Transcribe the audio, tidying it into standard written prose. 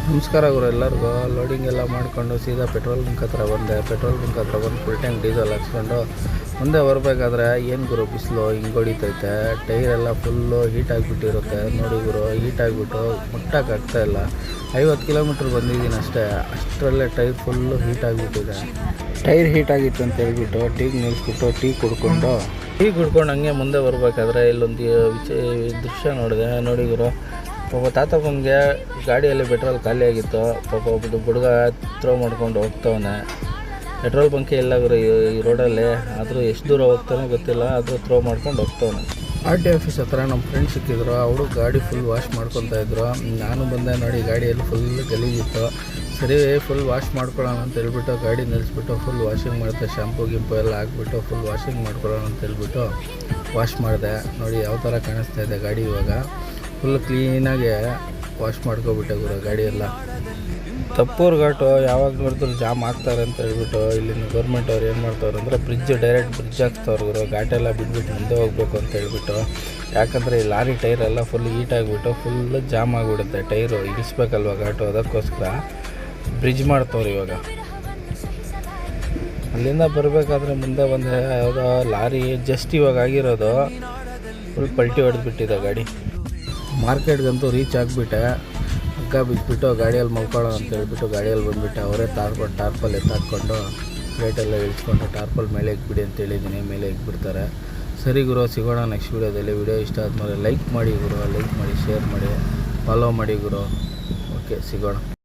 ನಮಸ್ಕಾರ ಗುರು ಎಲ್ಲರಿಗೂ. ಲೋಡಿಂಗ್ ಎಲ್ಲ ಮಾಡಿಕೊಂಡು ಸೀದಾ ಪೆಟ್ರೋಲ್ ಬಂಕ್ ಹತ್ರ ಬಂದೆ. ಪೆಟ್ರೋಲ್ ಬಂಕ್ ಹತ್ರ ಬಂದು ಫುಲ್ ಟ್ಯಾಂಕ್ ಡೀಸೆಲ್ ಹಾಕ್ಸ್ಕೊಂಡು ಮುಂದೆ ಬರಬೇಕಾದ್ರೆ ಏನು ಗುರು ಬಿಸಿಲು ಹಿಂಗೆ ಹೊಡಿತೈತೆ. ಟೈರೆಲ್ಲ ಫುಲ್ಲು ಹೀಟ್ ಆಗಿಬಿಟ್ಟಿರುತ್ತೆ ನೋಡಿ ಗುರು. ಹೀಟ್ ಆಗಿಬಿಟ್ಟು ಮುಟ್ಟೋಕ್ಕಾಗ್ತಾಯಿಲ್ಲ. 50 ಕಿಲೋಮೀಟ್ರ್ ಬಂದಿದ್ದೀನಿ ಅಷ್ಟೇ, ಅಷ್ಟರಲ್ಲೇ ಟೈರ್ ಫುಲ್ಲು ಹೀಟ್ ಆಗಿಬಿಟ್ಟಿದೆ. ಟೈರ್ ಹೀಟ್ ಆಗಿತ್ತು ಅಂತ ಹೇಳ್ಬಿಟ್ಟು ಟೀಗೆ ನಿಲ್ಲಿಸ್ಬಿಟ್ಟು ಟೀ ಕುಡ್ಕೊಂಡು ಹಂಗೆ ಮುಂದೆ ಬರಬೇಕಾದ್ರೆ ಇಲ್ಲೊಂದು ದೃಶ್ಯ ನೋಡಿದೆ ನೋಡಿ ಗುರು. ಪಾಪ ತಾತಪ್ಪನಿಗೆ ಗಾಡಿಯಲ್ಲಿ ಪೆಟ್ರೋಲ್ ಖಾಲಿ ಆಗಿತ್ತು. ಪಾಪ ಒಬ್ಬ ಹುಡುಗ ಥ್ರೋ ಮಾಡ್ಕೊಂಡು ಹೋಗ್ತವನೆ. ಪೆಟ್ರೋಲ್ ಬಂಕೇ ಇಲ್ಲ ಗುರು ಈ ರೋಡಲ್ಲಿ. ಆದರೂ ಎಷ್ಟು ದೂರ ಹೋಗ್ತಾನೋ ಗೊತ್ತಿಲ್ಲ, ಆದರೂ ಥ್ರೋ ಮಾಡ್ಕೊಂಡು ಹೋಗ್ತವನೆ. RT ಆಫೀಸ್ ಹತ್ರ ನಮ್ಮ ಫ್ರೆಂಡ್ ಸಿಕ್ಕಿದ್ರು. ಅವರು ಗಾಡಿ ಫುಲ್ ವಾಶ್ ಮಾಡ್ಕೊತಾಯಿದ್ರು. ನಾನು ಬಂದೆ ನೋಡಿ, ಗಾಡಿಯಲ್ಲಿ ಫುಲ್ ಗಲೀಜಿತ್ತು. ಸರಿ ಫುಲ್ ವಾಶ್ ಮಾಡ್ಕೊಳ್ಳೋಣ ಅಂತ ಹೇಳ್ಬಿಟ್ಟು ಗಾಡಿ ನಿಲ್ಲಿಸ್ಬಿಟ್ಟು ಫುಲ್ ವಾಷಿಂಗ್ ಮಾಡಿದೆ. ಶಾಂಪು ಗಿಂಪು ಎಲ್ಲ ಹಾಕ್ಬಿಟ್ಟು ಫುಲ್ ವಾಷಿಂಗ್ ಮಾಡ್ಕೊಳ್ಳೋಣ ಅಂತ ಹೇಳ್ಬಿಟ್ಟು ವಾಶ್ ಮಾಡಿದೆ. ನೋಡಿ ಯಾವ ಥರ ಕಾಣಿಸ್ತಾ ಇದೆ ಗಾಡಿ ಇವಾಗ. ಫುಲ್ ಕ್ಲೀನಾಗಿ ವಾಶ್ ಮಾಡ್ಕೊಬಿಟ್ಟೆ ಗುರು ಗಾಡಿಯೆಲ್ಲ. ತಪ್ಪೂರು ಘಾಟು ಯಾವಾಗ ನೋಡಿದ್ರು ಜಾಮ್ ಆಗ್ತಾರೆ ಅಂತ ಹೇಳ್ಬಿಟ್ಟು ಇಲ್ಲಿನ ಗೌರ್ಮೆಂಟ್ ಅವ್ರು ಏನು ಮಾಡ್ತಾವ್ರು ಅಂದರೆ ಡೈರೆಕ್ಟ್ ಬ್ರಿಡ್ಜ್ ಹಾಕ್ತವ್ರು ಗುರು. ಘಾಟೆಲ್ಲ ಬಿಟ್ಬಿಟ್ಟು ಮುಂದೆ ಹೋಗ್ಬೇಕು ಅಂತ ಹೇಳ್ಬಿಟ್ಟು. ಯಾಕಂದರೆ ಈ ಲಾರಿ ಟೈರೆಲ್ಲ ಫುಲ್ ಹೀಟ್ ಆಗಿಬಿಟ್ಟು ಫುಲ್ ಜಾಮ್ ಆಗಿಬಿಡುತ್ತೆ. ಟೈರು ಇಳಿಸ್ಬೇಕಲ್ವ ಘಾಟು, ಅದಕ್ಕೋಸ್ಕರ ಬ್ರಿಡ್ಜ್ ಮಾಡ್ತವ್ರು ಇವಾಗ. ಅಲ್ಲಿಂದ ಬರಬೇಕಾದ್ರೆ ಮುಂದೆ ಬಂದರೆ ಯಾವುದೋ ಲಾರಿ ಜಸ್ಟ್ ಇವಾಗ ಆಗಿರೋದು ಫುಲ್ ಪಲ್ಟಿ ಹೊಡೆದ್ಬಿಟ್ಟಿದೆ ಗಾಡಿ. ಮಾರ್ಕೆಟ್ಗಂತೂ ರೀಚ್ ಆಗಿಬಿಟ್ಟೆ. ಹಗ್ಗ ಬಿದ್ದುಬಿಟ್ಟು ಗಾಡಿಯಲ್ಲಿ ಮಲ್ಕೊಳ್ಳೋ ಅಂತ ಹೇಳ್ಬಿಟ್ಟು ಗಾಡಿಯಲ್ಲಿ ಬಂದುಬಿಟ್ಟೆ. ಅವರೇ ಟಾರ್ಪಲ್ ಎತ್ತಾಕ್ಕೊಂಡು ರೇಟೆಲ್ಲ ಇಳಿಸ್ಕೊಂಡು ಟಾರ್ಪಲ್ ಮೇಲೆ ಇಕ್ಬಿಡಿ ಅಂತ ಹೇಳಿದ್ದೀನಿ. ಮೇಲೆ ಇಕ್ಬಿಡ್ತಾರೆ. ಸರಿ ಗುರು, ಸಿಗೋಣ ನೆಕ್ಸ್ಟ್ ವೀಡಿಯೋದಲ್ಲಿ. ವಿಡಿಯೋ ಇಷ್ಟ ಆದಮೇಲೆ ಲೈಕ್ ಮಾಡಿ ಗುರು, ಲೈಕ್ ಮಾಡಿ, ಶೇರ್ ಮಾಡಿ, ಫಾಲೋ ಮಾಡಿ ಗುರು. ಓಕೆ, ಸಿಗೋಣ.